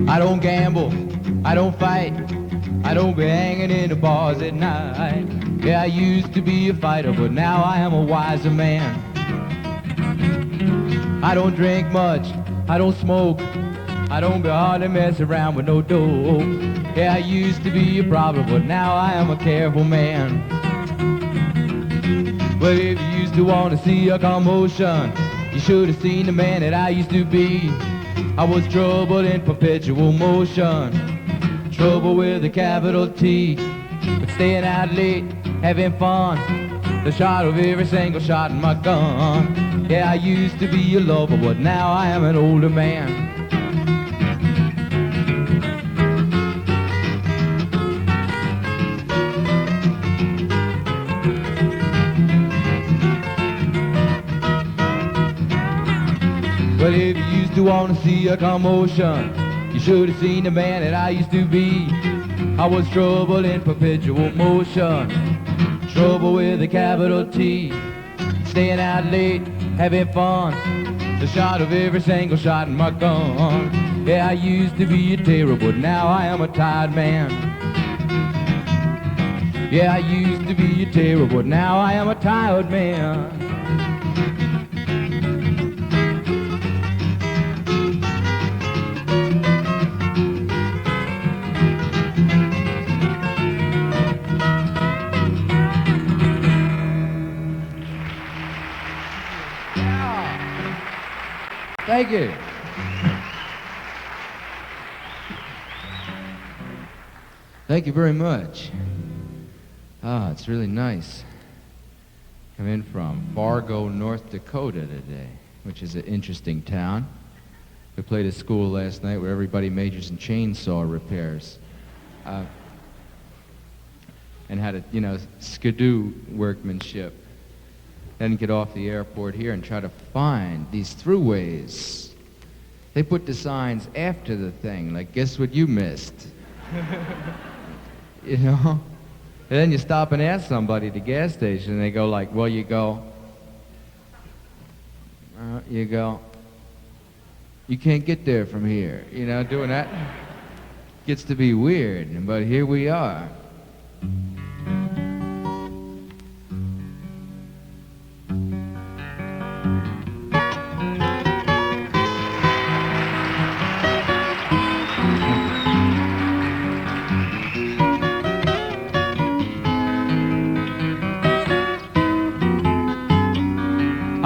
I don't gamble, I don't fight, I don't be hanging in the bars at night. Yeah, I used to be a fighter, but now I am a wiser man. I don't drink much, I don't smoke, I don't be hardly mess around with no dope. Yeah, I used to be a problem, but now I am a careful man. Well, if you used to want to see a commotion, you should have seen the man that I used to be. I was trouble in perpetual motion, trouble with a capital T. But staying out late, having fun, the shot of every single shot in my gun. Yeah, I used to be a lover, but now I am an older man. Well, if you used to want to see a commotion, you should have seen the man that I used to be. I was trouble in perpetual motion, trouble with a capital T. Staying out late, having fun, the shot of every single shot in my gun. Yeah, I used to be a terror, but now I am a tired man. Yeah, I used to be a terror, but now I am a tired man. Thank you. Thank you very much. It's really nice. I'm in from Fargo, North Dakota today, which is an interesting town. We played a school last night where everybody majors in chainsaw repairs. And had a, skidoo workmanship. Then get off the airport here and try to find these throughways. They put the signs after the thing, like, guess what you missed? And then you stop and ask somebody at the gas station, and they go like, well, you can't get there from here. Doing that gets to be weird, but here we are.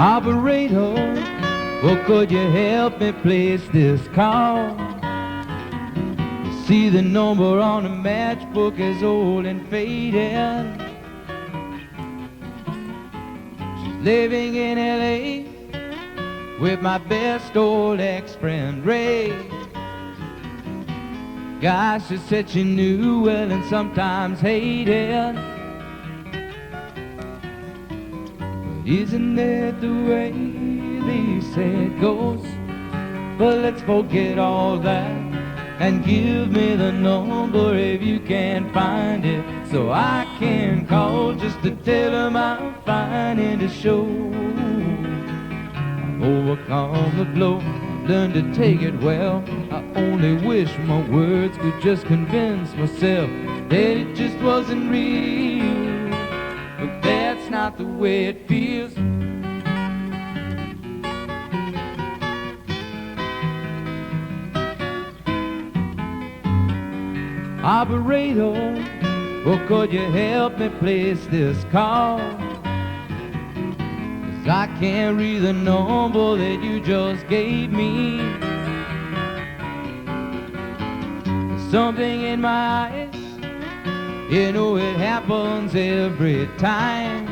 Operator, well, could you help me place this call? You see the number on the matchbook is old and faded. She's living in L.A. with my best old ex-friend Ray. Gosh, she said she knew well and sometimes hated. Isn't that the way they say it goes? But let's forget all that and give me the number if you can find it, so I can call just to tell them I'm fine and to show I've overcome the blow. I've learned to take it well. I only wish my words could just convince myself that it just wasn't real. But that's not the way it feels. Operator, well, could you help me place this call? 'Cause I can't read the number that you just gave me. There's something in my eyes, it happens every time.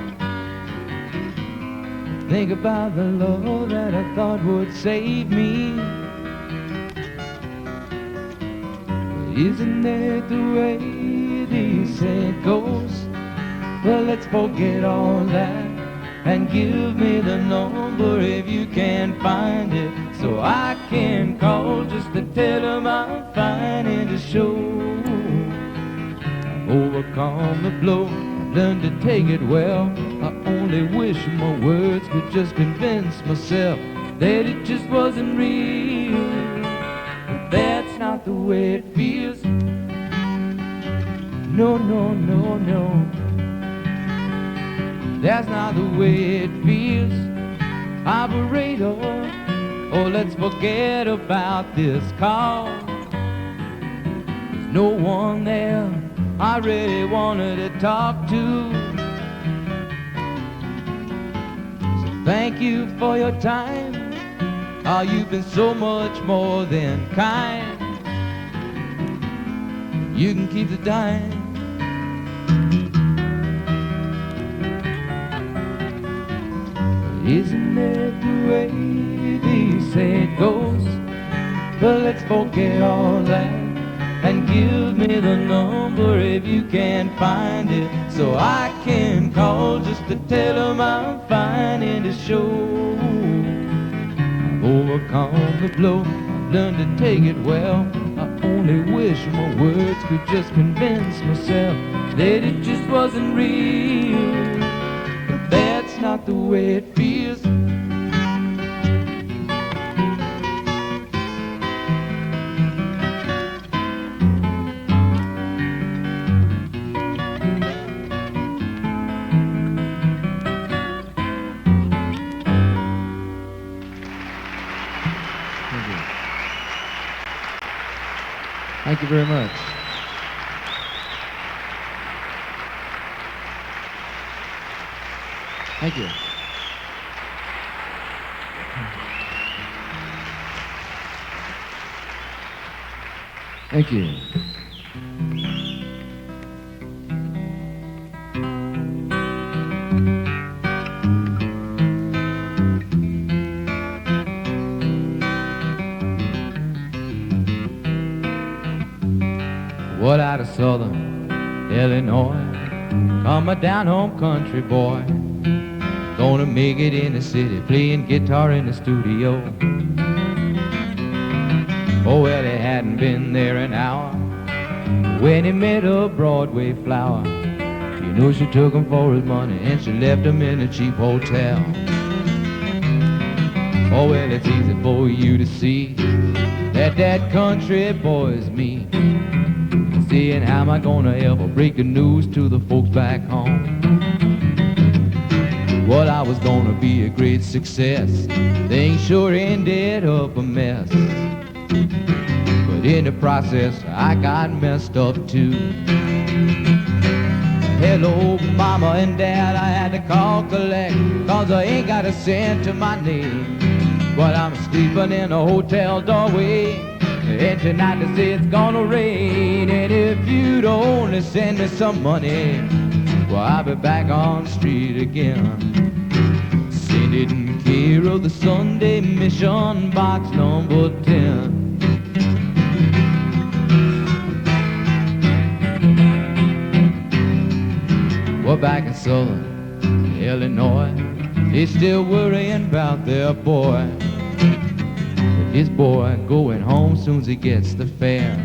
Think about the love that I thought would save me. Isn't that the way they say it goes? Well, let's forget all that and give me the number if you can find it, so I can call just to tell them I'm fine and to show I've overcome the blow. I've learned to take it well. I only wish my words could just convince myself that it just wasn't real. But that's not the way it feels. No, no, no, no. That's not the way it feels. Operator, oh, let's forget about this call. There's no one there I really wanted to talk to. So thank you for your time. Oh, you've been so much more than kind. You can keep the dime. Isn't that the way they say it goes? But let's forget all that and give me the number if you can find it, so I can call just to tell them I'm fine and to show I've overcome the blow. I've learned to take it well. I only wish my words could just convince myself that it just wasn't real. That's not the way it feels. Thank you very much. Thank you. Thank you. What out of Southern Illinois, come a down home country boy, gonna make it in the city, playing guitar in the studio. Oh well, he hadn't been there an hour when he met a Broadway flower. You know she took him for his money and she left him in a cheap hotel. Oh well, it's easy for you to see that that country boy is me. Seeing how am I gonna ever break the news to the folks back home? Well, I was gonna be a great success. Things sure ended up a mess. But in the process, I got messed up too. Hello, mama and dad, I had to call collect, 'cause I ain't got a cent to my name. But I'm sleeping in a hotel doorway, and tonight they say it's gonna rain. And if you'd only send me some money, well, I'll be back on the street again. Send it in care of the Sunday Mission, box number 10. Well, back in Southern Illinois, they still worrying about their boy. His boy going home soon as he gets the fare.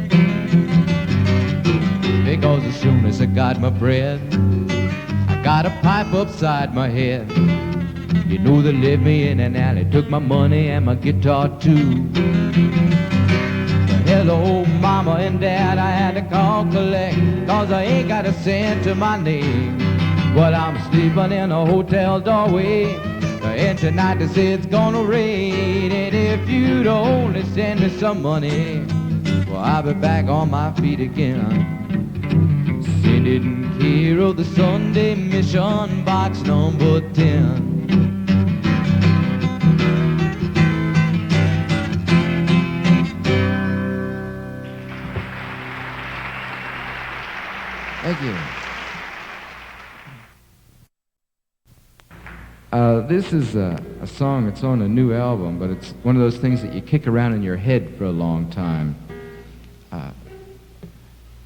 Because as soon as I got my bread, I got a pipe upside my head. You know they left me in an alley, took my money and my guitar too. But hello, mama and dad, I had to call collect, 'cause I ain't got a cent to my name. But I'm sleeping in a hotel doorway, and tonight they say it's gonna rain. And if you'd only send me some money, well, I'll be back on my feet again. Send it in care of the Sunday Mission, box number 10. Thank you. This is a song that's on a new album, but it's one of those things that you kick around in your head for a long time.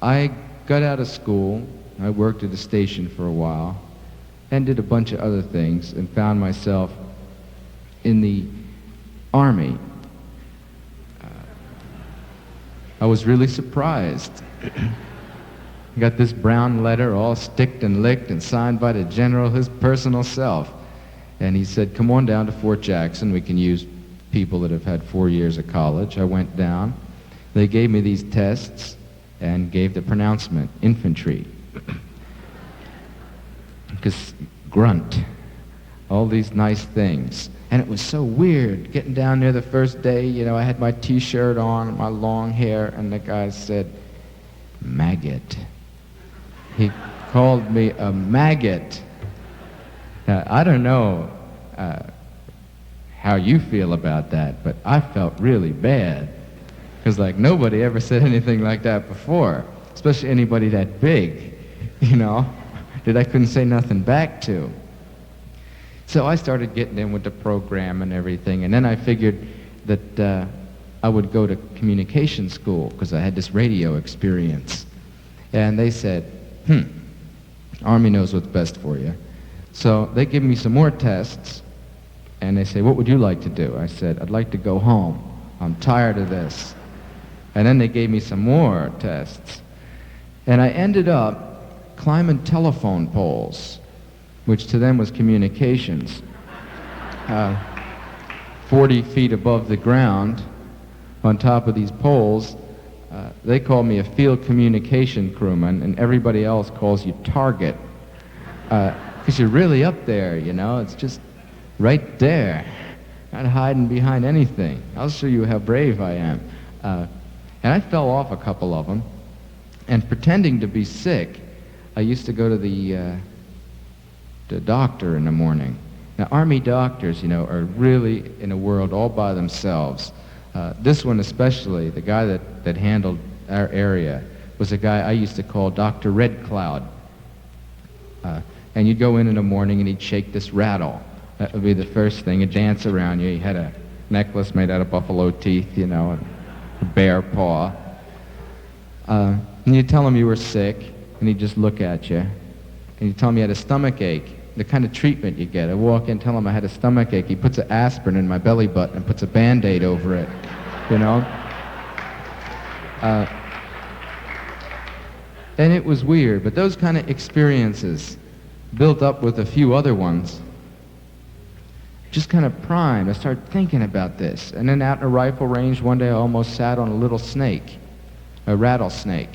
I got out of school, I worked at a station for a while, and did a bunch of other things, and found myself in the Army. I was really surprised. Got this brown letter all sticked and licked and signed by the general, his personal self. And he said, come on down to Fort Jackson. We can use people that have had 4 years of college. I went down. They gave me these tests and gave the pronouncement, infantry. Because grunt, all these nice things. And it was so weird getting down there the first day. You know, I had my T-shirt on, my long hair, and the guy said, maggot. He called me a maggot. Now, I don't know how you feel about that, but I felt really bad. Because, like, nobody ever said anything like that before, especially anybody that big, you know, that I couldn't say nothing back to. So I started getting in with the program and everything, and then I figured that I would go to communication school because I had this radio experience. And they said, Army knows what's best for you. So they give me some more tests, and they say, what would you like to do? I said, I'd like to go home. I'm tired of this. And then they gave me some more tests. And I ended up climbing telephone poles, which to them was communications. 40 feet above the ground, on top of these poles. They call me a field communication crewman, and everybody else calls you target. Because you're really up there, you know, it's just right there. Not hiding behind anything. I'll show you how brave I am. And I fell off a couple of them, and pretending to be sick, I used to go to the doctor in the morning. Now, Army doctors, you know, are really in a world all by themselves. This one especially, the guy that handled our area, was a guy I used to call Dr. Red Cloud. And you'd go in the morning and he'd shake this rattle. That would be the first thing. He'd dance around you. He had a necklace made out of buffalo teeth, you know, and a bear paw. And you'd tell him you were sick, and he'd just look at you. And you'd tell him you had a stomach ache, the kind of treatment you get. I walk in, tell him I had a stomach ache. He puts an aspirin in my belly button and puts a Band-Aid over it, you know? And it was weird, but those kind of experiences, built up with a few other ones, just kind of primed. I started thinking about this. And then out in a rifle range, one day I almost sat on a little snake, a rattlesnake.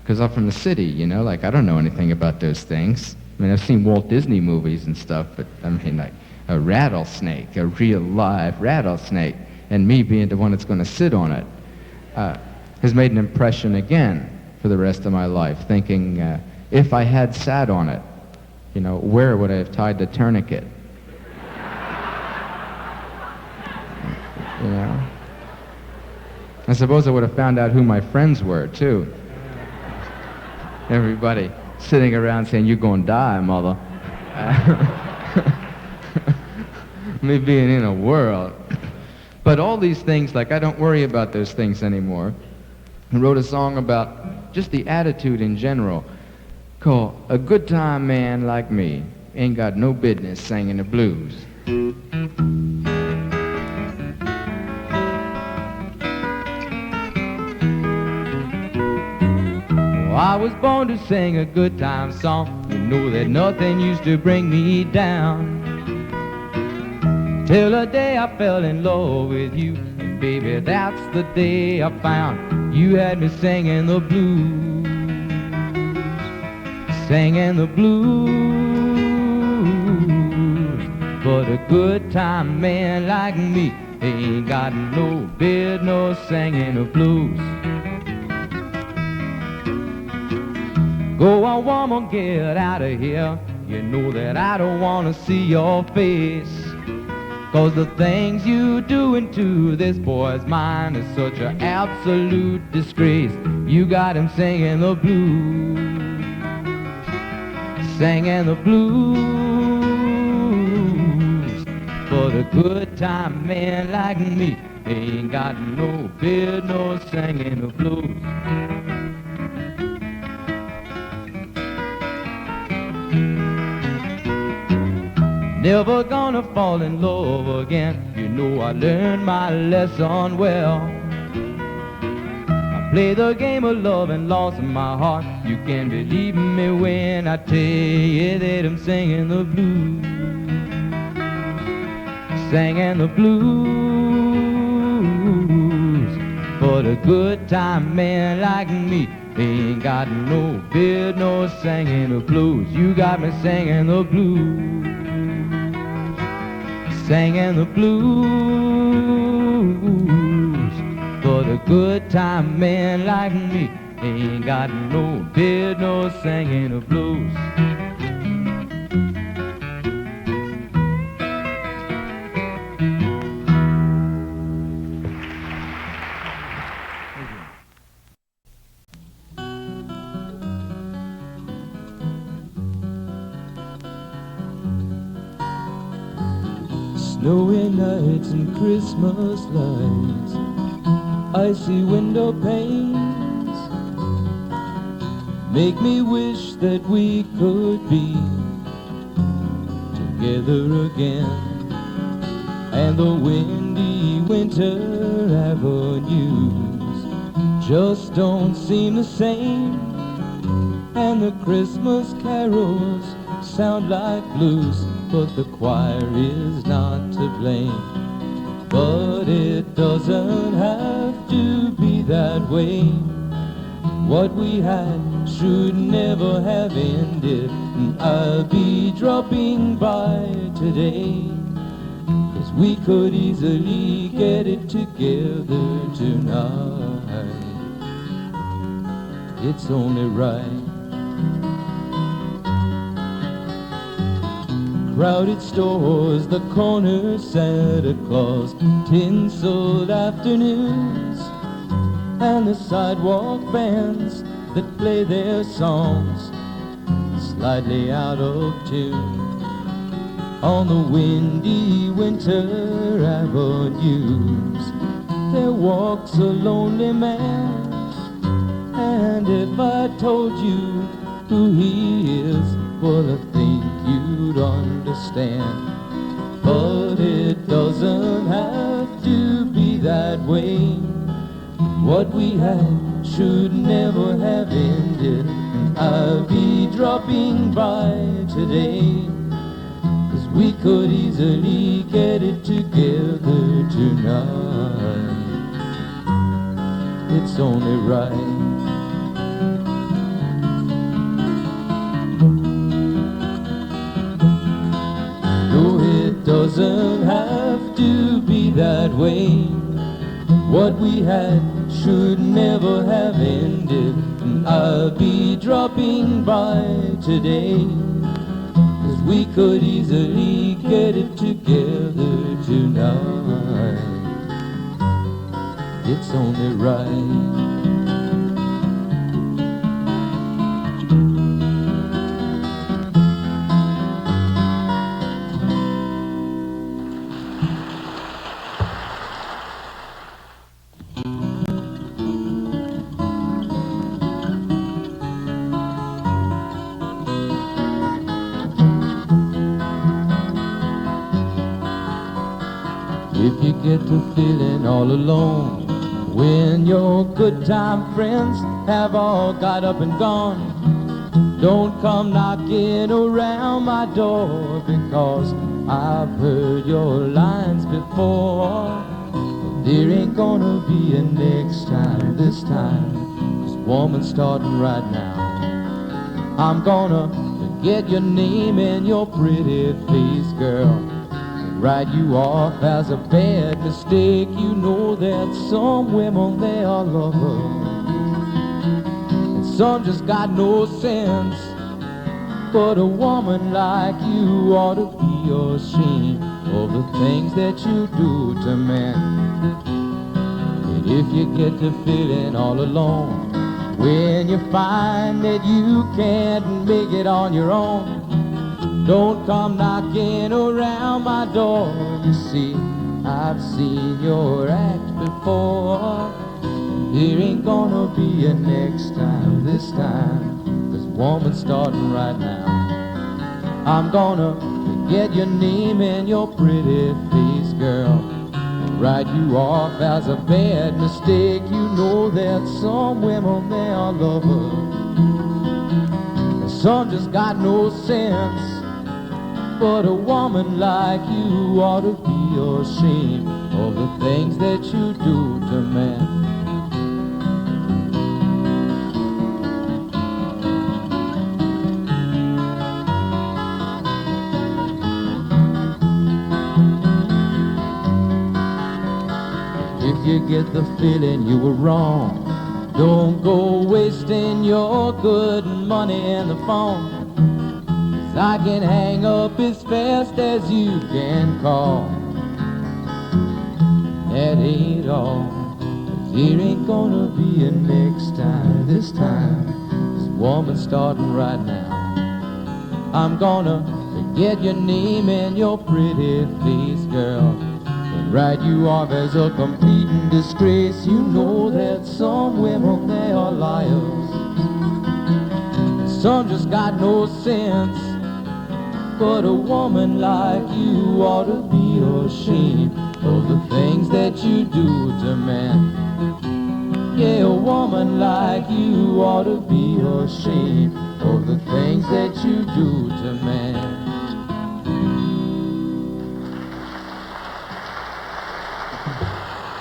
Because I'm from the city, you know, like I don't know anything about those things. I mean, I've seen Walt Disney movies and stuff, but I mean, like a rattlesnake, a real live rattlesnake, and me being the one that's going to sit on it, has made an impression again for the rest of my life, thinking if I had sat on it, you know, where would I have tied the tourniquet? You know? I suppose I would have found out who my friends were, too. Everybody sitting around saying, you're going to die, mother. Me being in a whirl. But all these things, like, I don't worry about those things anymore. I wrote a song about just the attitude in general, called A Good Time Man Like Me Ain't Got No Business Singing the Blues. I was born to sing a good time song. You know that nothing used to bring me down. Till the day I fell in love with you. And baby, that's the day I found you had me singing the blues. Singing the blues. But a good time man like me ain't got no business singing the blues. Go on, woman, get out of here. You know that I don't want to see your face. 'Cause the things you doing to this boy's mind is such an absolute disgrace. You got him singing the blues. Singing the blues. But a good time man like me ain't got no business singing the blues. Never gonna fall in love again. You know I learned my lesson well. I Play the game of love and loss in my heart. You can believe me when I tell you that I'm singing the blues. Singing the blues. For the good time man like me ain't got no business singing the blues. You got me singing the blues. Singing the blues. For the good time man like me ain't got no business singing the blues. Snowy nights and Christmas lights, icy window panes make me wish that we could be together again. And the windy winter avenues just don't seem the same, and the Christmas carols sound like blues, but the choir is not to blame. But it doesn't have to be that way. What we had should never have ended, and I'll be dropping by today, 'cause we could easily get it together tonight. It's only right. Crowded stores, the corner Santa Claus, tinseled afternoons, and the sidewalk bands that play their songs slightly out of tune. On the windy winter avenues there walks a lonely man, and if I told you who he is, well, I think you'd understand. But it doesn't have to be that way. What we had should never have ended, and I'll be dropping by today, 'cause we could easily get it together tonight. It's only right. Doesn't have to be that way. What we had should never have ended, and I'll be dropping by today, 'cause we could easily get it together tonight. It's only right. If you get to feeling all alone when your good time friends have all got up and gone, don't come knocking around my door, because I've heard your lines before. There ain't gonna be a next time, this time, 'cause woman's starting right now. I'm gonna forget your name and your pretty face, girl, write you off as a bad mistake. You know that some women, they are lovers, and some just got no sense. But a woman like you ought to be ashamed of the things that you do to men. And if you get to feeling all alone when you find that you can't make it on your own, don't come knocking around my door. You see, I've seen your act before. There ain't gonna be a next time, this time, 'cause woman's starting right now. I'm gonna forget your name and your pretty face, girl, and write you off as a bad mistake. You know that some women, they are lovers, and some just got no sense. But a woman like you ought to be ashamed of the things that you do to men. If you get the feeling you were wrong, don't go wasting your good money in the phone. 'Cause I can hang up as fast as you can call. That ain't all, 'cause there ain't gonna be a next time. This time, this woman's starting right now. I'm gonna forget your name and your pretty face, girl, and write you off as a complete disgrace. You know that some women, they are liars, some just got no sense. But a woman like you ought to be ashamed of the things that you do to men. Yeah, a woman like you ought to be ashamed of the things that you do to men.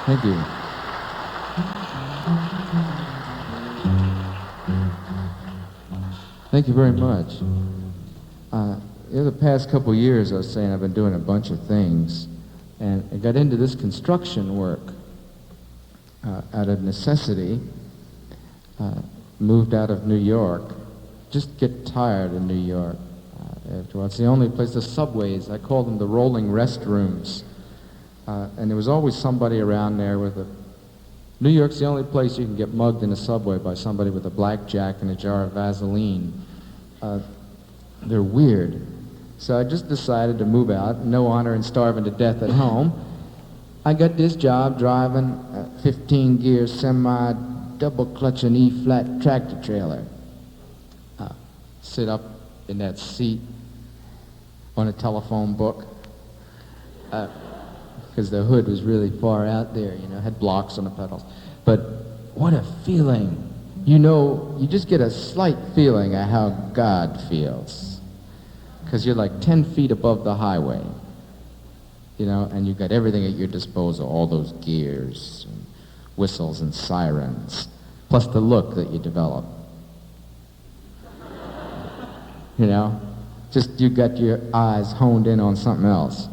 Thank you. Thank you very much. In the past couple years, I was saying I've been doing a bunch of things, and I got into this construction work out of necessity. Moved out of New York. Just get tired of New York. After all, it's the only place. The subways, I call them the rolling restrooms, and there was always somebody around there with a. New York's the only place you can get mugged in a subway by somebody with a blackjack and a jar of Vaseline. They're weird. So I just decided to move out, no honor and starving to death at home. I got this job driving a 15-gear semi double clutching E-flat tractor trailer. Sit up in that seat on a telephone book, because the hood was really far out there, you know, had blocks on the pedals. But what a feeling. You know, you just get a slight feeling of how God feels. Because you're like 10 feet above the highway, you know, and you've got everything at your disposal, all those gears, and whistles and sirens, plus the look that you develop. You know, just you got your eyes honed in on something else.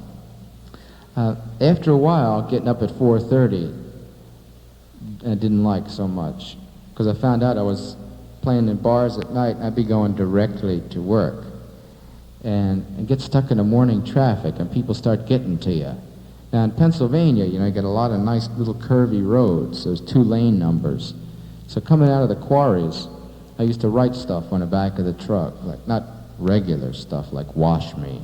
After a while, getting up at 4:30, I didn't like so much, because I found out I was playing in bars at night, and I'd be going directly to work. And get stuck in the morning traffic, and people start getting to you. Now in Pennsylvania, you know, you get a lot of nice little curvy roads. There's 2 lane numbers. So coming out of the quarries, I used to write stuff on the back of the truck, like not regular stuff like "wash me,"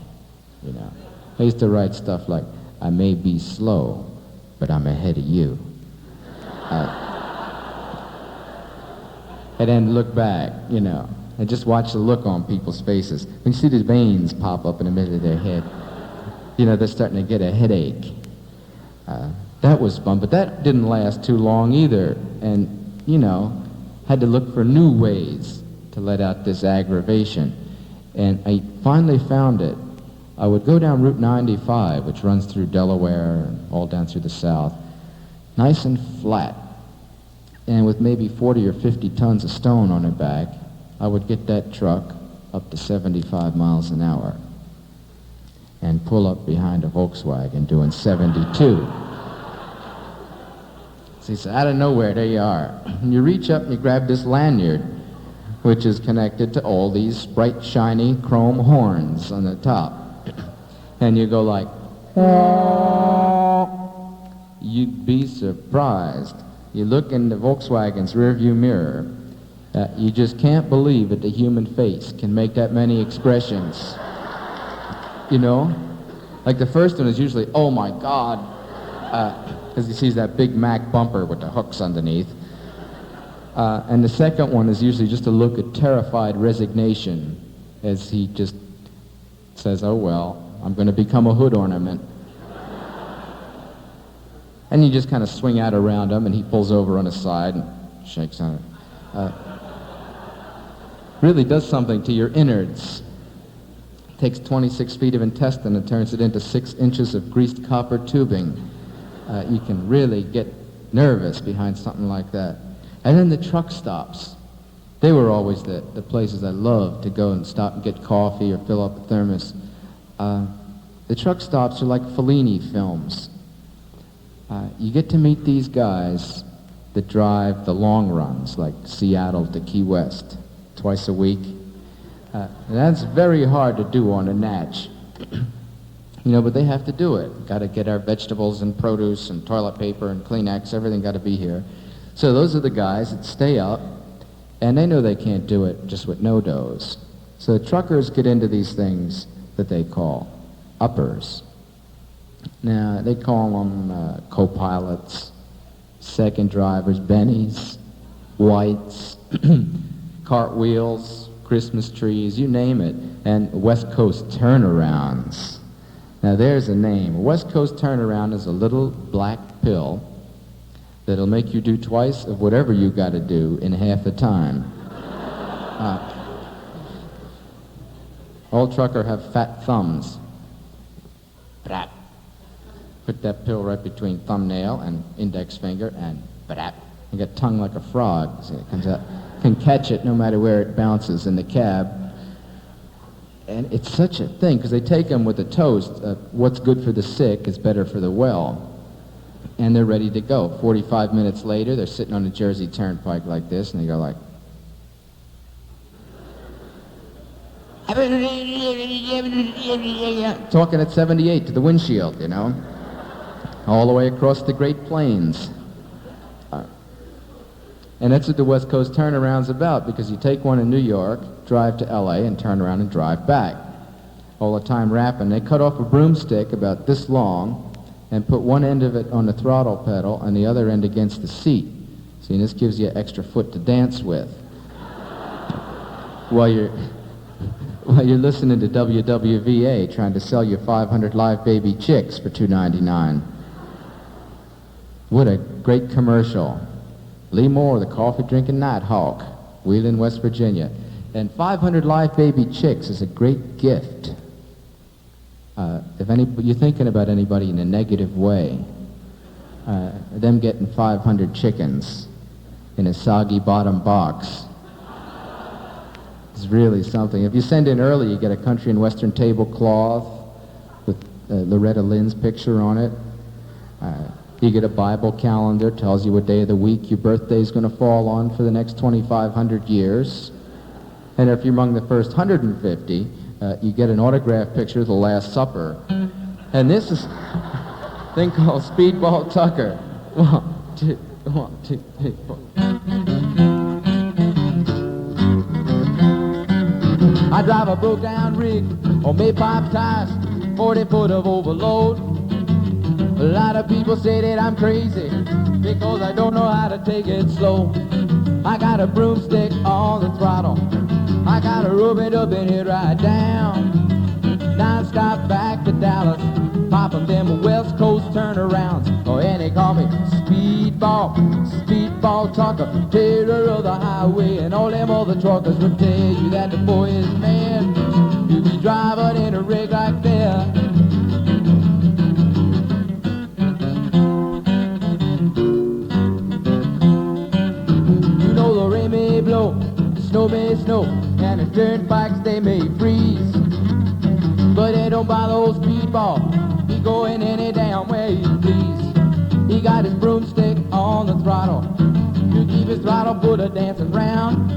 you know. I used to write stuff like, "I may be slow, but I'm ahead of you." And then look back, you know. And just watch the look on people's faces. When you see the veins pop up in the middle of their head, you know, they're starting to get a headache. That was fun, but that didn't last too long either. And, you know, had to look for new ways to let out this aggravation. And I finally found it. I would go down Route 95, which runs through Delaware and all down through the south, nice and flat. And with maybe 40 or 50 tons of stone on her back, I would get that truck up to 75 miles an hour and pull up behind a Volkswagen doing 72. So out of nowhere, there you are. And you reach up and you grab this lanyard, which is connected to all these bright, shiny chrome horns on the top. And you go like, you'd be surprised. You look in the Volkswagen's rearview mirror, you just can't believe that the human face can make that many expressions. You know? Like the first one is usually, "Oh my God," because he sees that Big Mac bumper with the hooks underneath. And the second one is usually just a look of terrified resignation as he just says, "Oh well, I'm going to become a hood ornament." And you just kind of swing out around him, and he pulls over on his side and shakes on it. Really does something to your innards. Takes 26 feet of intestine and turns it into 6 inches of greased copper tubing. You can really get nervous behind something like that. And then the truck stops. They were always the places I loved to go and stop and get coffee or fill up a thermos. The truck stops are like Fellini films. You get to meet these guys that drive the long runs, like Seattle to Key West, twice a week. And that's very hard to do on a natch. But they have to do it. Got to get our vegetables and produce and toilet paper and Kleenex, everything got to be here. So those are the guys that stay up, and they know they can't do it just with no doughs. So truckers get into these things that they call uppers. Now, they call them co-pilots, second drivers, bennies, whites, cartwheels, Christmas trees, you name it, and West Coast turnarounds. Now, there's a name. A West Coast turnaround is a little black pill that'll make you do twice of whatever you got to do in half the time. Old trucker have fat thumbs. Brap. Put that pill right between thumbnail and index finger, and brap. You got tongue like a frog. See, it comes out. Can catch it no matter where it bounces in the cab. And it's such a thing, because they take them with a toast. What's good for the sick is better for the well. And they're ready to go. 45 minutes later, they're sitting on the Jersey Turnpike like this, and they go like... talking at 78 to the windshield, all the way across the Great Plains. And that's what the West Coast turnaround's about, because you take one in New York, drive to L.A., and turn around and drive back. All the time rapping. They cut off a broomstick about this long and put one end of it on the throttle pedal and the other end against the seat. See, and this gives you an extra foot to dance with. While you're listening to WWVA trying to sell you 500 live baby chicks for $2.99. What a great commercial. Lee Moore, the coffee-drinking Nighthawk, Wheeling, West Virginia. And 500 live baby chicks is a great gift. If you're thinking about anybody in a negative way, them getting 500 chickens in a soggy bottom box is really something. If you send in early, you get a country and western tablecloth with Loretta Lynn's picture on it. You get a Bible calendar, tells you what day of the week your birthday's going to fall on for the next 2,500 years. And if you're among the first 150, you get an autographed picture of the Last Supper. And this is a thing called Speedball Tucker. 1, 2, 1, 2, 3, 4. I drive a broke-down rig on Maypipe tires, 40 foot of overload. A lot of people say that I'm crazy because I don't know how to take it slow. I got a broomstick on the throttle. I got to rub it up and hit right down. Non-stop back to Dallas, popping them West Coast turnarounds. Oh, and they call me Speedball Tucker, terror of the highway. And all them other truckers will tell you that the boy is mad. You be driving in a rig like that. Blow, the snow may snow, and the turnpikes they may freeze, but it don't bother old Speedball. He going any damn way he please. He got his broomstick on the throttle to keep his throttle full of dancing round.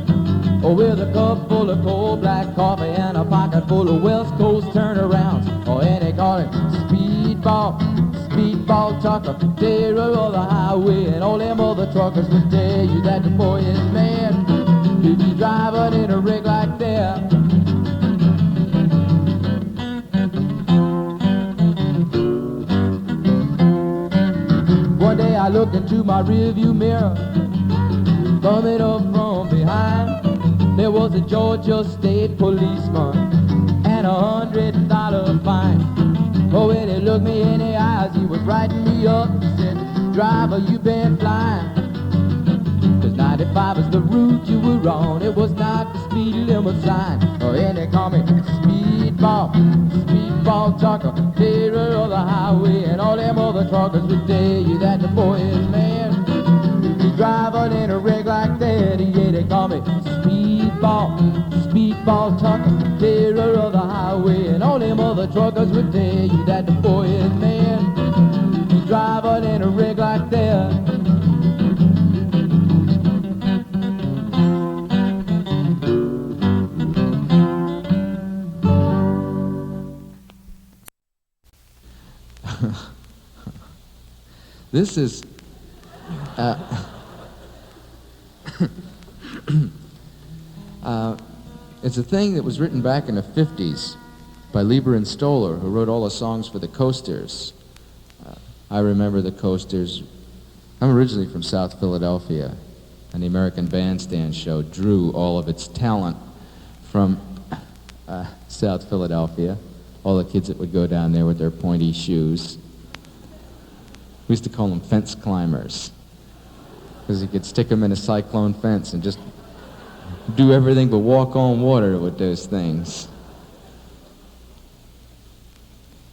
Oh, with a cup full of cold black coffee and a pocket full of West Coast turnarounds. Oh, and they call him Speedball Tucker, terror of the highway. And all them other truckers will tell you that the boy is mad. You be driving in a rig like that. One day I looked into my rearview mirror, coming up from behind. There was a Georgia State policeman and $100 fine. Oh, when he looked me in the eyes, he was writing me up. He said, driver, you've been flying. 'Cause 95 is the route you were on. It was not the speed limit sign. Oh, and they call me Speedball, Speedball Tucker, terror of the highway. And all them other truckers would tell you that the boy is mad. He's driving in a rig like that. Yeah, they call me Speedball, Speedball Tucker, terror of the highway. And all them other truckers would tell you that the boy is mad. He's driving in a rig like that. This is it's a thing that was written back in the 50s by Lieber and Stoller, who wrote all the songs for the Coasters. I remember the Coasters. I'm originally from South Philadelphia, and the American Bandstand show drew all of its talent from South Philadelphia, all the kids that would go down there with their pointy shoes. We used to call them fence climbers, because you could stick them in a cyclone fence and just do everything but walk on water with those things.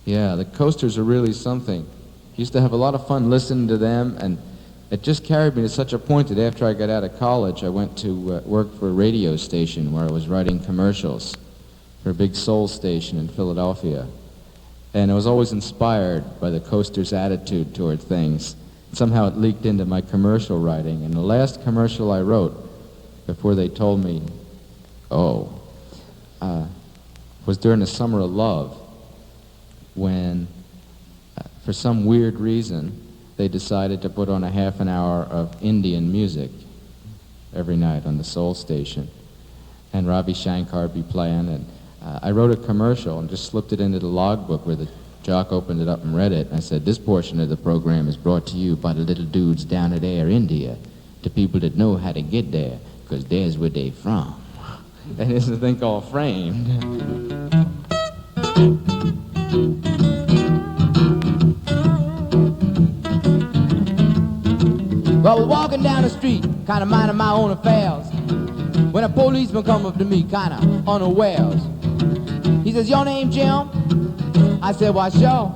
Yeah, the Coasters are really something. Used to have a lot of fun listening to them, and it just carried me to such a point that after I got out of college, I went to work for a radio station where I was writing commercials for a big soul station in Philadelphia. And I was always inspired by the Coasters' attitude toward things. Somehow it leaked into my commercial writing. And the last commercial I wrote, before they told me, was during the Summer of Love, when, for some weird reason, they decided to put on a half an hour of Indian music every night on the soul station. And Ravi Shankar would be playing, and I wrote a commercial and just slipped it into the logbook where the jock opened it up and read it. And I said, "This portion of the program is brought to you by the little dudes down at Air India, the people that know how to get there, because there's where they from." And there's a thing called Framed. Well, we're walking down the street, kind of minding my own affairs, when a policeman come up to me, kind of unawares. He says, "Your name, Jim?" I said, "Why, sure."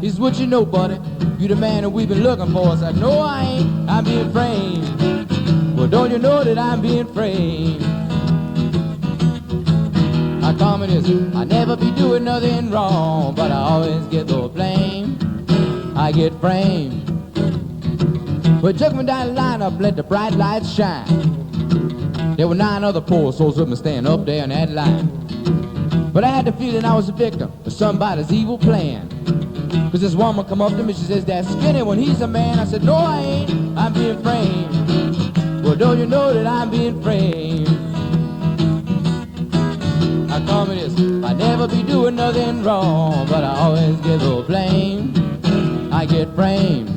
He says, "What you know, buddy? You the man that we've been looking for." I said, "No, I ain't. I'm being framed." "Well, don't you know that I'm being framed?" My comment is, I never be doing nothing wrong, but I always get the blame. I get framed. Well, he took me down the lineup, let the bright lights shine. There were 9 other poor souls with me standing up there in that line. But I had the feeling I was a victim of somebody's evil plan. 'Cause this woman come up to me, she says, "That's Skinny when he's a man." I said, "No, I ain't. I'm being framed." "Well, don't you know that I'm being framed?" My comment is, I never be doing nothing wrong, but I always get the blame. I get framed.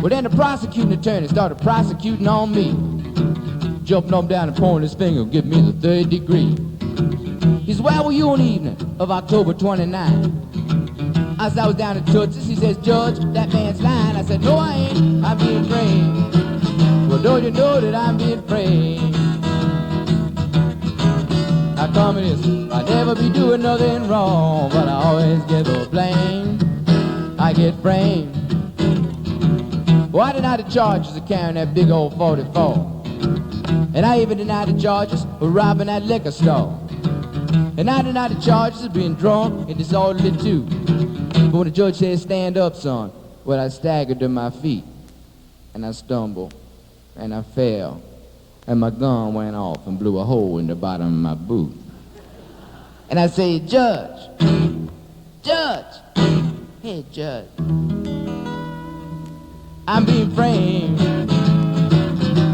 Well, then the prosecuting attorney started prosecuting on me, jumping up down and pointing his finger, give me the 3rd degree. He said, "Where were you on the evening of October 29th?" I said, "I was down at Tootsie's." He says, "Judge, that man's lying." I said, "No, I ain't. I'm being framed." "Well, don't you know that I'm being framed?" My comment is, I never be doing nothing wrong, but I always get the blame. I get framed. Well, I denied the charges of carrying that big old 44. And I even denied the charges of robbing that liquor store. And I denied the charges of being drunk and disorderly too. But when the judge said, "Stand up, son," well, I staggered to my feet. And I stumbled. And I fell. And my gun went off and blew a hole in the bottom of my boot. And I said, "Judge, Judge, hey, Judge, I'm being framed."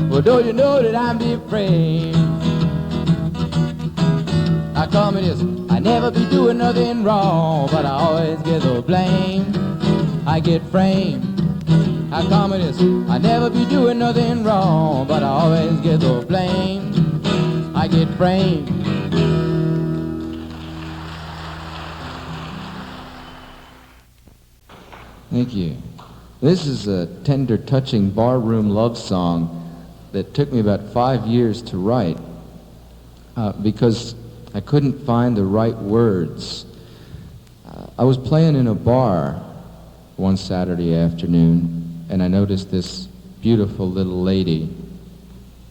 "Well, don't you know that I'm being framed?" My comment is, I never be doing nothing wrong, but I always get the blame. I get framed. My comment is, I never be doing nothing wrong, but I always get the blame. I get framed. Thank you. This is a tender, touching barroom love song that took me about 5 years to write because I couldn't find the right words. I was playing in a bar one Saturday afternoon, and I noticed this beautiful little lady,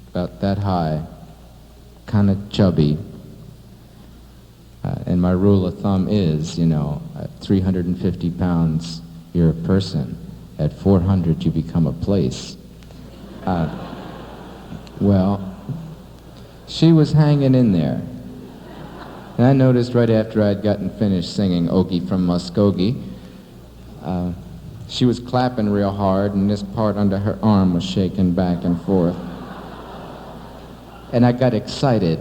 about that high, kind of chubby. And my rule of thumb is, at 350 pounds, you're a person. At 400, you become a place. Well, she was hanging in there. And I noticed right after I'd gotten finished singing Okie from Muskogee, she was clapping real hard, and this part under her arm was shaking back and forth. And I got excited.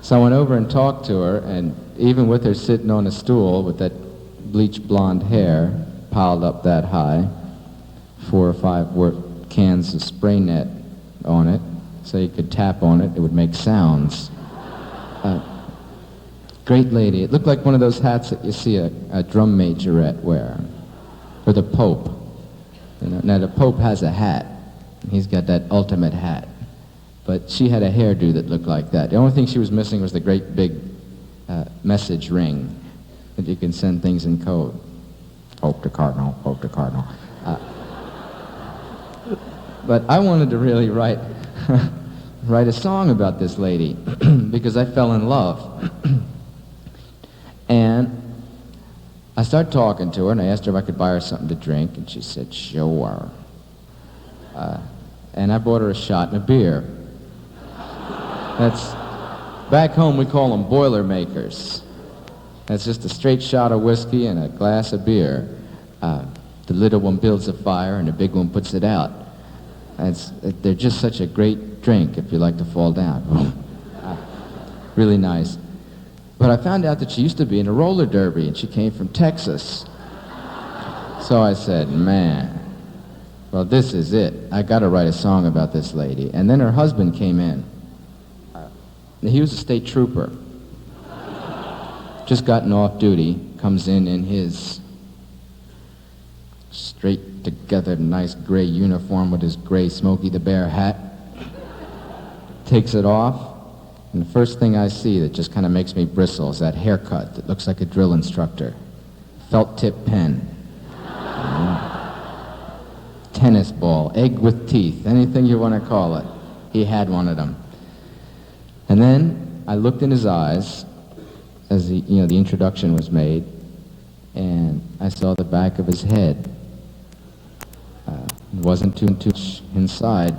So I went over and talked to her, and even with her sitting on a stool with that bleached blonde hair piled up that high, 4 or 5 cans of spray net on it, so you could tap on it, it would make sounds. Great lady. It looked like one of those hats that you see a drum majorette wear, or the Pope. Now the Pope has a hat. He's got that ultimate hat. But she had a hairdo that looked like that. The only thing she was missing was the great big message ring that you can send things in code. Pope to Cardinal, Pope to Cardinal. But I wanted to really write a song about this lady because I fell in love. And I started talking to her, and I asked her if I could buy her something to drink, and she said, sure. And I bought her a shot and a beer. That's, back home we call them Boilermakers. That's just a straight shot of whiskey and a glass of beer. The little one builds a fire and the big one puts it out. They're just such a great drink if you like to fall down. Really nice. But I found out that she used to be in a roller derby, and she came from Texas. So I said, man, well, this is it. I got to write a song about this lady. And then her husband came in. He was a state trooper. Just gotten off duty, comes in his straight-together, nice gray uniform with his gray Smokey the Bear hat. Takes it off, and the first thing I see that just kind of makes me bristle is that haircut that looks like a drill instructor. Felt-tip pen. Tennis ball, egg with teeth, anything you want to call it. He had one of them. And then I looked in his eyes as the introduction was made, and I saw the back of his head. It wasn't too much inside.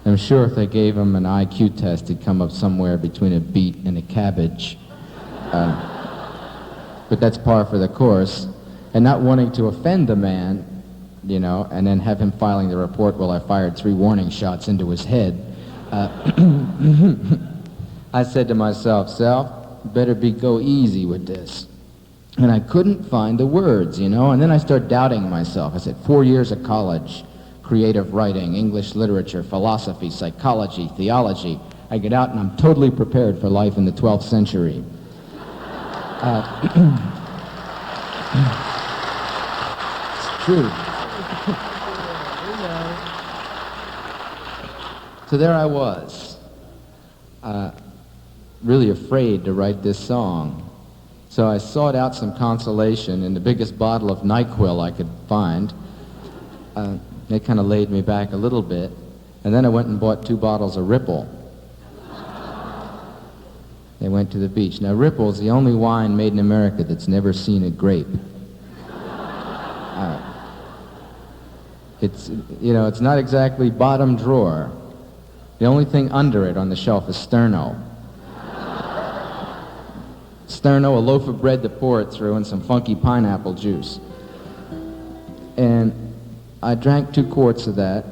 I'm sure if they gave him an IQ test, he'd come up somewhere between a beet and a cabbage. But that's par for the course. And not wanting to offend the man, and then have him filing the report while I fired 3 warning shots into his head, I said to myself, Sal, better go easy with this. And I couldn't find the words, and then I started doubting myself. I said, 4 years of college, creative writing, English literature, philosophy, psychology, theology. I get out and I'm totally prepared for life in the 12th century. It's true. So there I was, really afraid to write this song. So I sought out some consolation in the biggest bottle of NyQuil I could find. They kind of laid me back a little bit. And then I went and bought 2 bottles of Ripple. They went to the beach. Now, Ripple's the only wine made in America that's never seen a grape. It's not exactly bottom drawer. The only thing under it on the shelf is Sterno. Sterno, a loaf of bread to pour it through, and some funky pineapple juice. And I drank 2 quarts of that,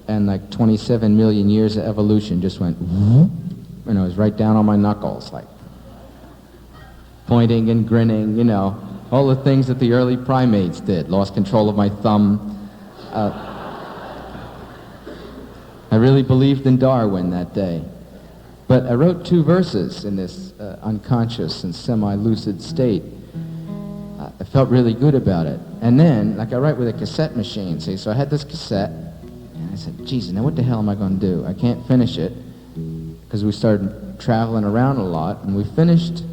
and like 27 million years of evolution just went whoop, and I was right down on my knuckles, like pointing and grinning, all the things that the early primates did. Lost control of my thumb. I really believed in Darwin that day. But I wrote 2 verses in this unconscious and semi-lucid state. felt really good about it. And then, like I write with a cassette machine, see, so I had this cassette, and I said, geez, now what the hell am I going to do? I can't finish it, because we started traveling around a lot, and we finished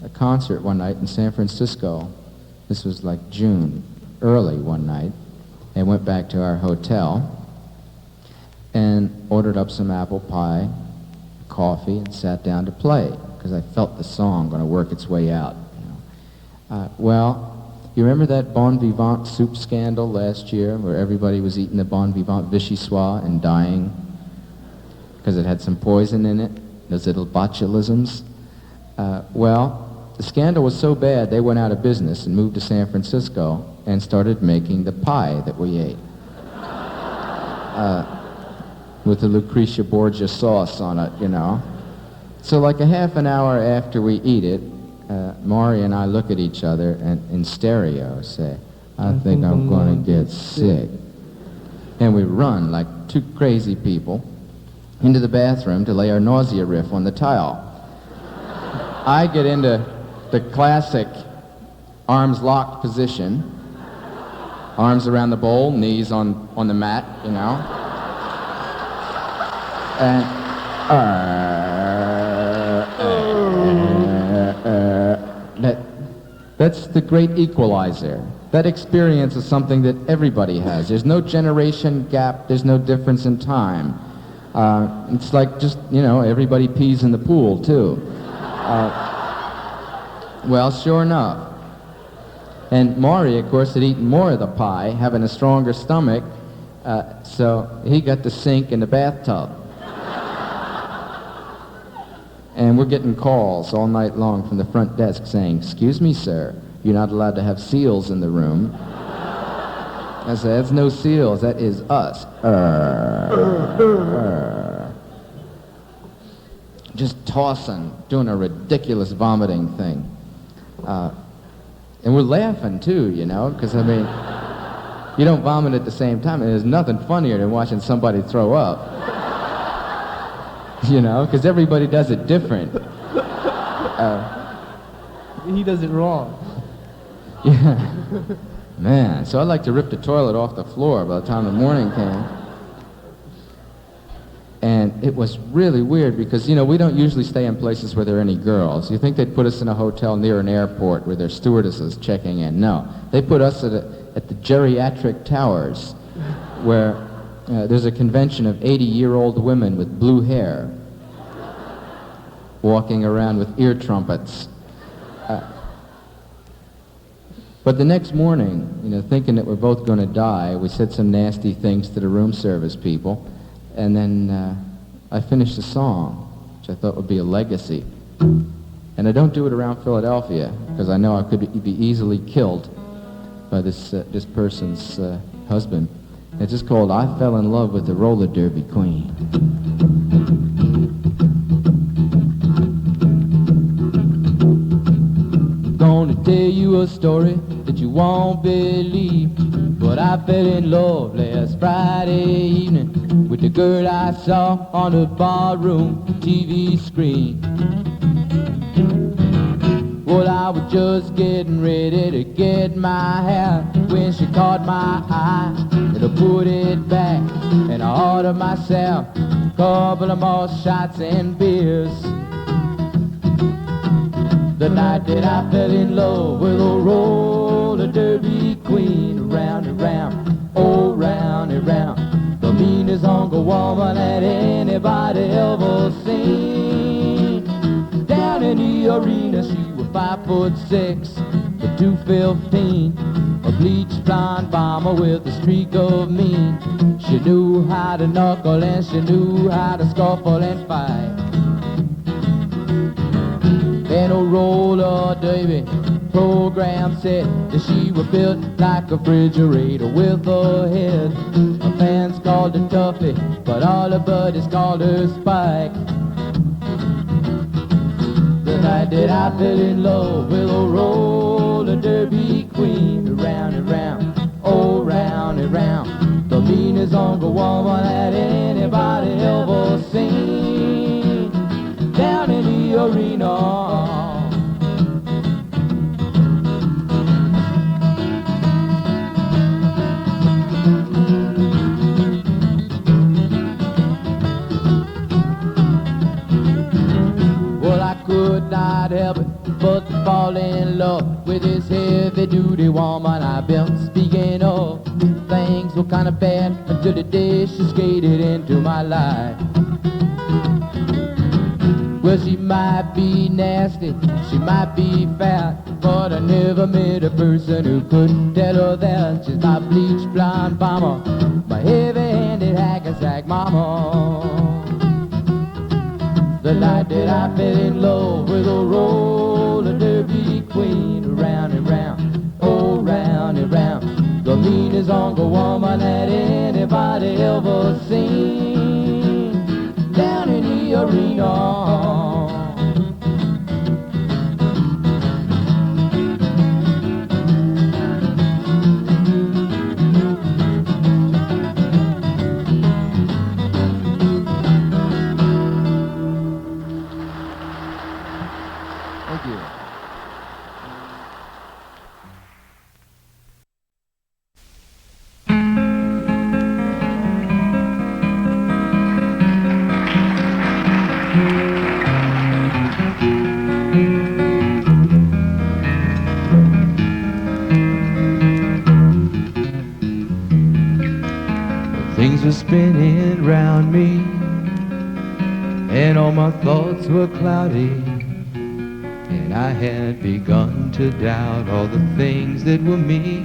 a concert one night in San Francisco. This was like June, early one night, and went back to our hotel, and ordered up some apple pie, coffee, and sat down to play, because I felt the song going to work its way out. Well, you remember that Bon Vivant soup scandal last year where everybody was eating the Bon Vivant Vichyssoise and dying because it had some poison in it, those little botulisms? Well, the scandal was so bad they went out of business and moved to San Francisco and started making the pie that we ate. With the Lucretia Borgia sauce on it, you know. So like a half an hour after we eat it, Maury and I look at each other and in stereo say, I think I'm going to get sick. And we run like two crazy people into the bathroom to lay our nausea riff on the tile. I get into the classic arms locked position, arms around the bowl, knees on the mat, you know. And that's the great equalizer. That experience is something that everybody has. There's no generation gap. There's no difference in time. It's like just, you know, everybody pees in the pool, too. Well, sure enough. And Maury, of course, had eaten more of the pie, having a stronger stomach, so he got to sink in the bathtub. And we're getting calls all night long from the front desk saying, excuse me, sir, you're not allowed to have seals in the room. I said, that's no seals, that is us. Just tossing, doing a ridiculous vomiting thing. And we're laughing too, you know, because I mean, you don't vomit at the same time, and there's nothing funnier than watching somebody throw up. You know, because everybody does it different. He does it wrong. Yeah. Man, so I'd like to rip the toilet off the floor by the time the morning came. And it was really weird because, you know, we don't usually stay in places where there are any girls. You think they'd put us in a hotel near an airport where there's stewardesses checking in. No. They put us at the geriatric towers where there's a convention of 80-year-old women with blue hair walking around with ear trumpets. But the next morning, you know, thinking that we're both going to die, we said some nasty things to the room service people, and then I finished a song, which I thought would be a legacy. And I don't do it around Philadelphia, because I know I could be easily killed by this person's husband. It's just called I Fell in Love with the Roller Derby Queen. Gonna tell you a story that you won't believe, but I fell in love last Friday evening with the girl I saw on the barroom TV screen. Well, I was just getting ready to get my hair when she caught my eye, and I put it back, and I ordered myself a couple of more shots and beers. The night that I fell in love with a roller derby queen, round and round, oh round and round, the meanest hungry woman that anybody ever seen. Down in the arena, she was 5'6", with 215, a bleached blonde bomber with a streak of mean. She knew how to knuckle and she knew how to scuffle and fight. And a roller derby program said that she was built like a refrigerator with a head. Her fans called her Tuffy, but all her buddies called her Spike. The night that I fell in love with a roller derby queen, round and round, oh round and round, the meanest hungry woman that anybody ever seen. Down in the arena, not help it but to fall in love with this heavy-duty woman I've been speaking of. Things were kind of bad until the day she skated into my life. Well, she might be nasty, she might be fat, but I never met a person who could tell her that. She's my bleach blonde bomber, my heavy-handed hack-a-sack mama. The night that I fell in love with a roller derby queen, round and round, oh round and round, the meanest hungry woman that anybody ever seen down in the arena. Things were spinning round me, and all my thoughts were cloudy, and I had begun to doubt all the things that were me.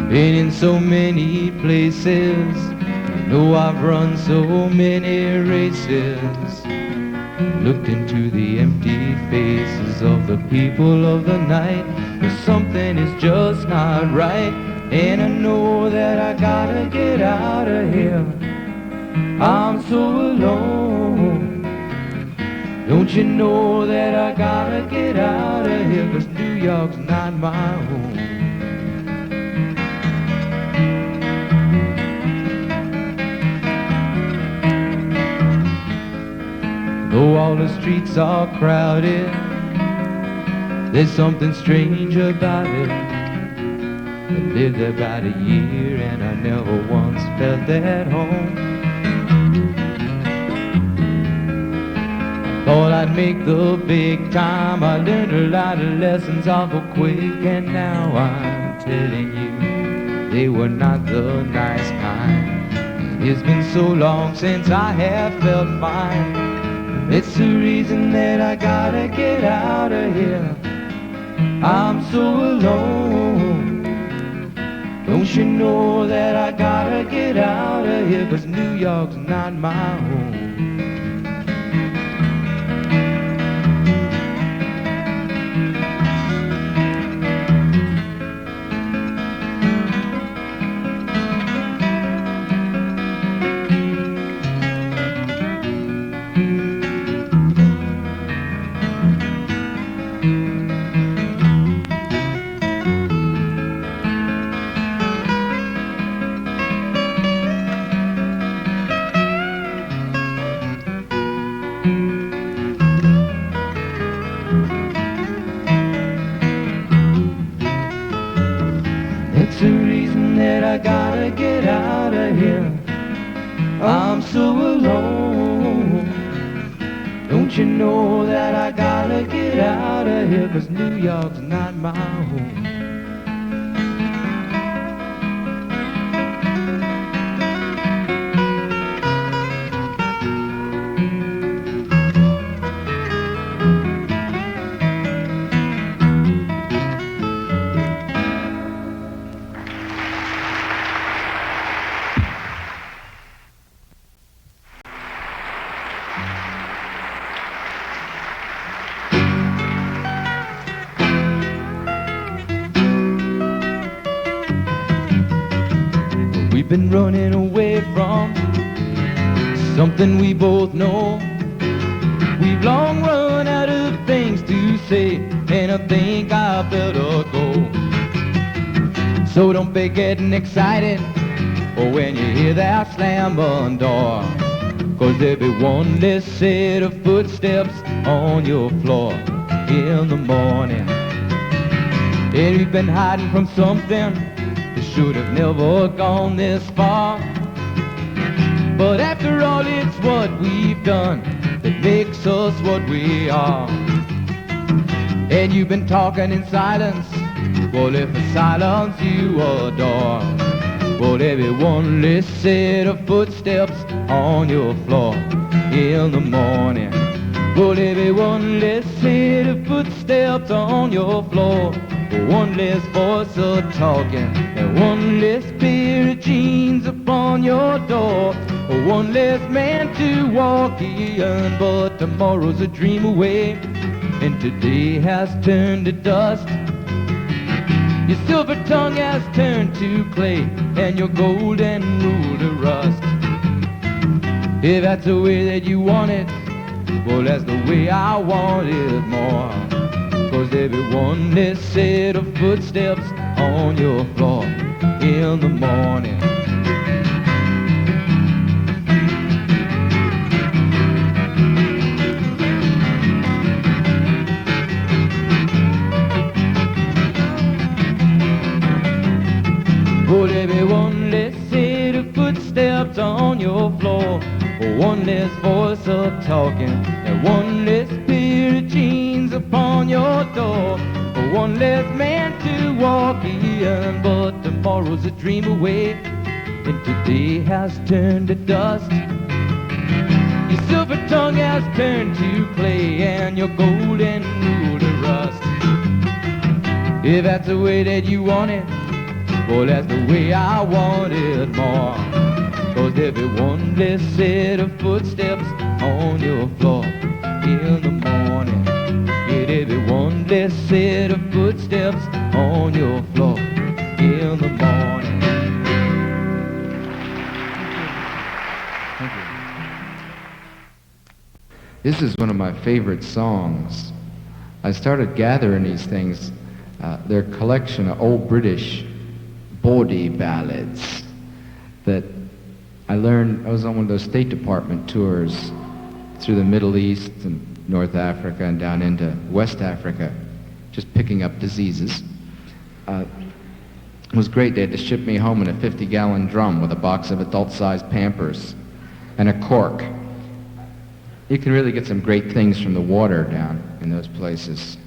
Been in so many places, you know I've run so many races, looked into the empty faces of the people of the night, but something is just not right. And I know that I gotta get out of here. I'm so alone. Don't you know that I gotta get out of here? 'Cause New York's not my home. Though all the streets are crowded, there's something strange about it. I lived there about a year and I never once felt at home. Thought I'd make the big time. I learned a lot of lessons awful quick, and now I'm telling you, they were not the nice kind. It's been so long since I have felt fine. It's the reason that I gotta get out of here. I'm so alone. Don't you know that I gotta get out of here? 'Cause New York's not my home. It's the reason that I gotta get out of here. I'm so alone. Don't you know that I gotta get out of here? 'Cause New York's not my home. We've been running away from something we both know. We've long run out of things to say, and I think I better go. So don't be getting excited or when you hear that slamming door, 'cause there'll be one less set of footsteps on your floor in the morning. And we've been hiding from something that should have never gone this far. But after all, it's what we've done that makes us what we are. And you've been talking in silence, well, if in silence you adore, well, there be one less set of footsteps on your floor in the morning. Well, there be one less set of footsteps on your floor, one less voice a talking, and one less pair of jeans upon your door, one less man to walk in. But tomorrow's a dream away, and today has turned to dust. Your silver tongue has turned to clay, and your golden rule to rust. If that's the way that you want it, well, that's the way I want it more. 'Cause there be one less set of footsteps on your floor in the morning. Oh, there be one less set of footsteps on your floor, one less voice a talking, and one less pair of jeans upon your door, one less man to walk in. But tomorrow's a dream away, and today has turned to dust. Your silver tongue has turned to clay, and your golden rule to rust. If that's the way that you want it, well, that's the way I want it more. 'Cause there be one less set of footsteps on your floor in the morning. Yeah, there be one less set of footsteps on your floor in the morning. Thank you. This is one of my favorite songs. I started gathering these things. They're a collection of old British bawdy ballads that I learned. I was on one of those State Department tours through the Middle East and North Africa and down into West Africa, just picking up diseases. It was great. They had to ship me home in a 50-gallon drum with a box of adult-sized Pampers and a cork. You can really get some great things from the water down in those places,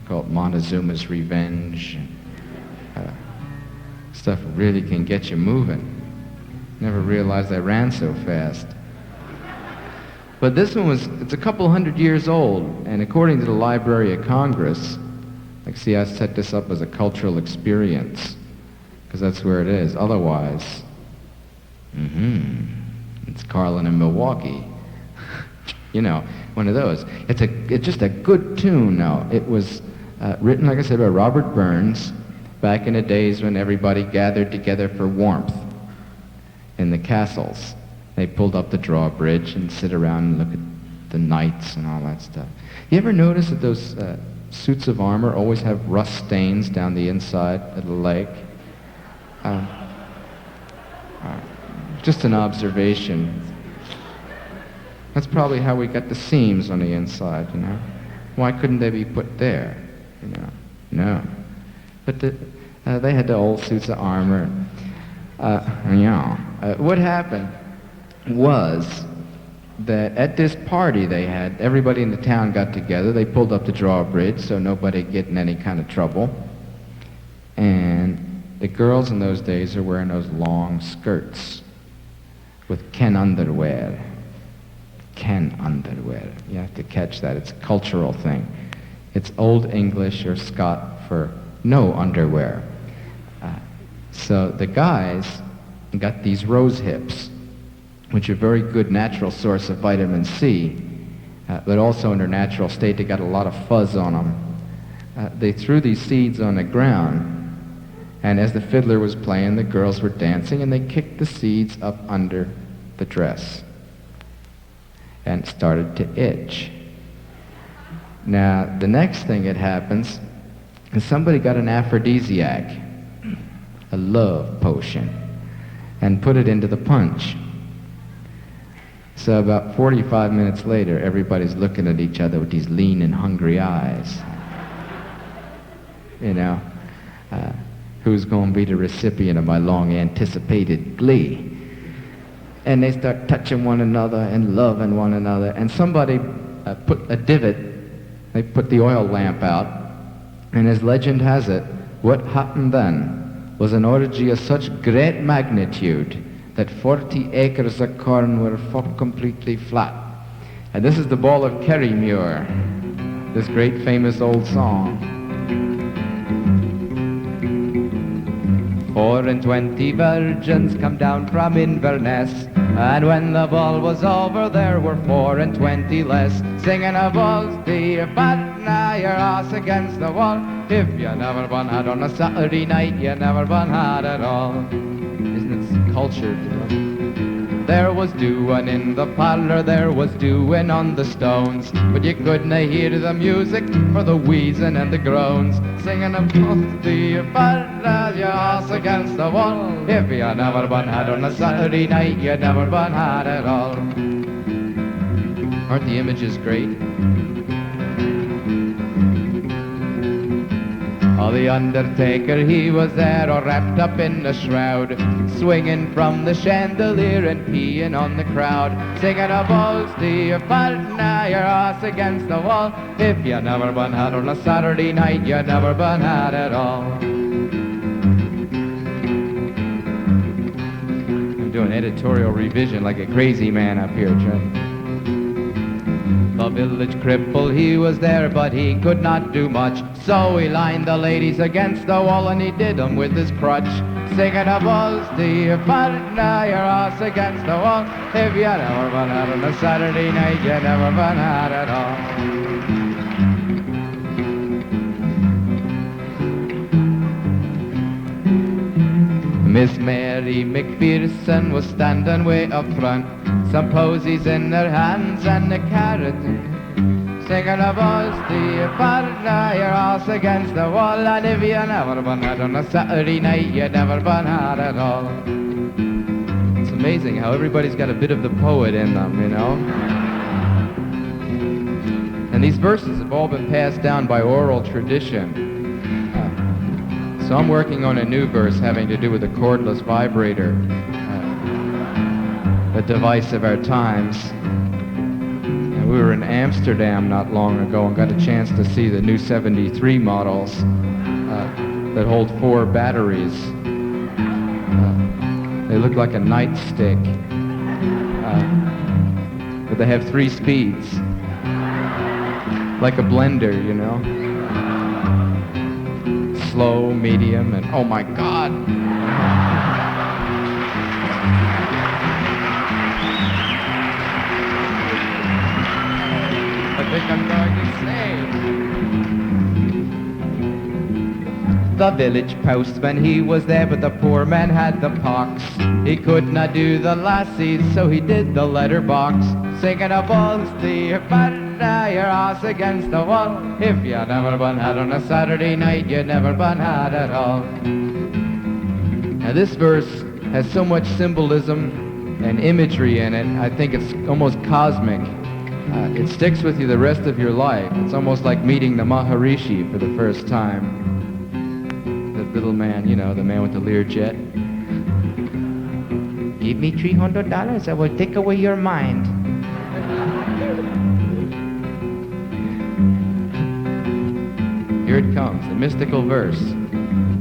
called Montezuma's Revenge. Stuff really can get you moving. Never realized I ran so fast. But this one it's a couple hundred years old, and according to the Library of Congress, like, see, I set this up as a cultural experience, because that's where it is. Otherwise, it's Carlin and Milwaukee. You know, one of those. It's just a good tune now. It was written, like I said, by Robert Burns back in the days when everybody gathered together for warmth in the castles. They pulled up the drawbridge and sit around and look at the knights and all that stuff. You ever notice that those suits of armor always have rust stains down the inside of the leg? Just an observation. That's probably how we got the seams on the inside, you know. Why couldn't they be put there, you know? No. But they had the old suits of armor. What happened was that at this party they had, everybody in the town got together. They pulled up the drawbridge so nobody get in any kind of trouble. And the girls in those days are wearing those long skirts with Ken underwear. Ken underwear. You have to catch that. It's a cultural thing. It's Old English or Scot for no underwear. So the guys got these rose hips, which are a very good natural source of vitamin C, but also in their natural state they got a lot of fuzz on them. They threw these seeds on the ground, and as the fiddler was playing, the girls were dancing, and they kicked the seeds up under the dress and started to itch. Now, the next thing that happens is somebody got an aphrodisiac, a love potion, and put it into the punch. So about 45 minutes later, everybody's looking at each other with these lean and hungry eyes. You know, who's going to be the recipient of my long-anticipated glee? and they start touching one another and loving one another. And somebody put a divot, they put the oil lamp out, and as legend has it, what happened then was an orgy of such great magnitude that 40 acres of corn were completely flat. And this is the ball of Kerrymuir, this great famous old song. 24 virgins come down from Inverness, and when the ball was over there were 24 less, singing a balls dear, but now your ass against the wall. If you never been had on a Saturday night, you never been had at all. Isn't it cultured, you know? There was doing in the parlour, there was doing on the stones, but you couldn't hear the music for the wheezing and the groans, singing a the but your ass against the wall. If you never been had on a Saturday night, you never been had at all. Aren't the images great? Oh, the undertaker, he was there, all wrapped up in a shroud, swinging from the chandelier and peeing on the crowd, singing a balls to your partner, your ass against the wall. If you never been had on a Saturday night, you never been had at all. I'm doing editorial revision like a crazy man up here, trying. The village cripple, he was there, but he could not do much, so he lined the ladies against the wall and he did them with his crutch, singing a balls to your partner, your ass against the wall. If you never been out on a Saturday night, you never been out at all. Miss Mary McPherson was standing way up front, some posies in their hands and a carrot, singing a balls to your partner, your ass against the wall. And if you never been out on a Saturday night, you never been out at all. It's amazing how everybody's got a bit of the poet in them, you know? And these verses have all been passed down by oral tradition. So I'm working on a new verse having to do with the cordless vibrator, a device of our times. And we were in Amsterdam not long ago and got a chance to see the new 73 models that hold 4 batteries. They look like a nightstick, but they have 3 speeds, like a blender, you know? Slow, medium, and oh my God! I think I'm going insane. The village postman, he was there, but the poor man had the pox. He could not do the lassies, so he did the letterbox, singing a balls to your partner, your ass against the wall. If you never been had on a Saturday night, you never been had at all. Now this verse has so much symbolism and imagery in it, I think it's almost cosmic. It sticks with you the rest of your life. It's almost like meeting the Maharishi for the first time. The little man, you know, the man with the Learjet. Give me $300, I will take away your mind. Here it comes, the mystical verse.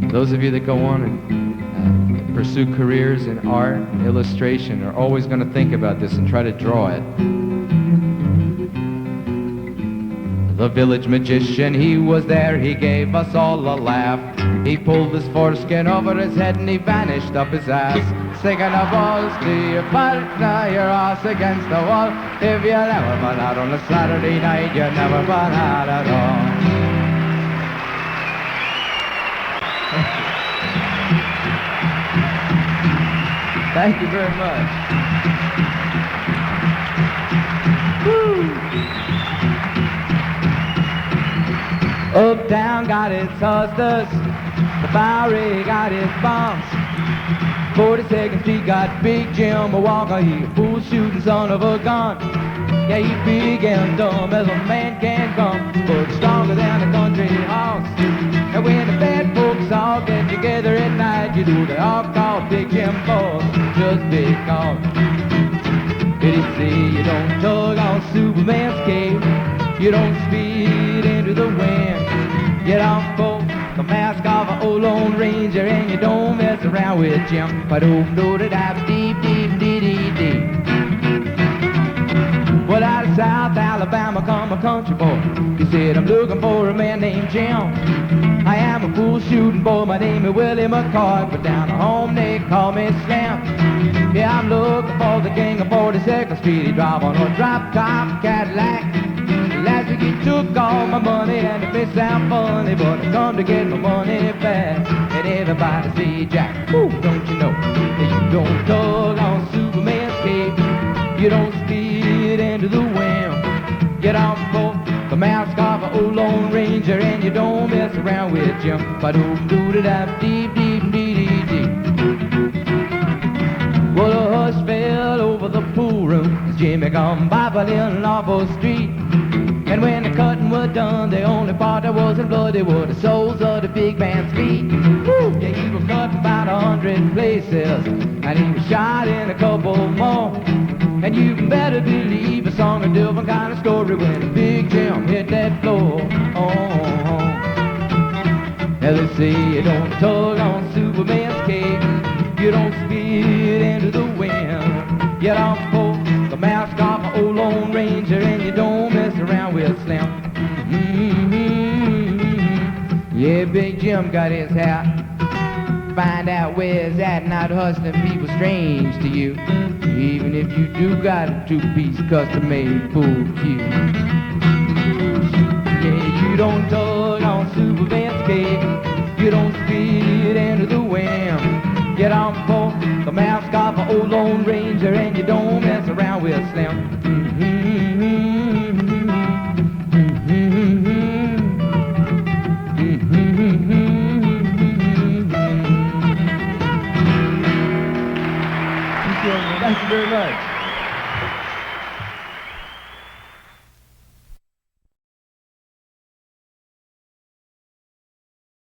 Those of you that go on and pursue careers in art and illustration are always going to think about this and try to draw it. The village magician, he was there, he gave us all a laugh. He pulled his foreskin over his head and he vanished up his ass, singing a balls to your partner, your ass against the wall. If you never been out on a Saturday night, you never been out at all. Thank you very much. Woo. Uptown got its hustlers, the Bowery got its bombs, 42nd Street got Big Jim Walker, he a fool shooting son of a gun. Yeah, he's big and dumb as a man can come, but stronger than a country horse. And when the bad folks all get together at night, you do they all call Big Jim boys, just because. Did he say you don't tug on Superman's cape? You don't speed into the wind. You don't pull the mask off an old Lone Ranger, and you don't mess around with Jim. Ba-doom-doo-da-da-deep-deep-dee-dee-dee. Well, out of South Alabama come a country boy. He said, I'm looking for a man named Jim. I am a bull shooting boy, my name is Willie McCoy, but down at home they call me Slam. Yeah, I'm looking for the king of 42nd Street. He drive on a drop-top Cadillac. Last week he took all my money, and it may sound funny, but I come to get my money back. And everybody say, Jack, ooh, don't you know that you don't tug on Superman's cape? You don't speed into the wind. You don't pull the mask off an old Lone Ranger, and you don't mess around with Jim. Ba-doom-doo-da-da-deep-deep-dee-dee-dee. Well, a hush fell over the pool room as Jimmy come bobbling off the street. And when the cutting was done, the only part that wasn't bloody were the soles of the big man's feet. Woo! Yeah, he was cut about 100 places, and he was shot in a couple more. And you can better believe a song a different kind of story when a big Jim hit that floor. Oh. Now they say you don't tug on Superman's cape. You don't speed into the wind. You don't pull the mask off an old Lone Ranger, and you don't mess around with Slim. Mm-hmm. Yeah, Big Jim got his hat. Find out where it's at, not hustling people strange to you. Even if you do got a two-piece custom-made pool cue. Yeah, you don't tug on Superman's cape. You don't speed into the wind. You don't pull the mask off an old Lone Ranger, and you don't mess around with Slim. Thank you very much.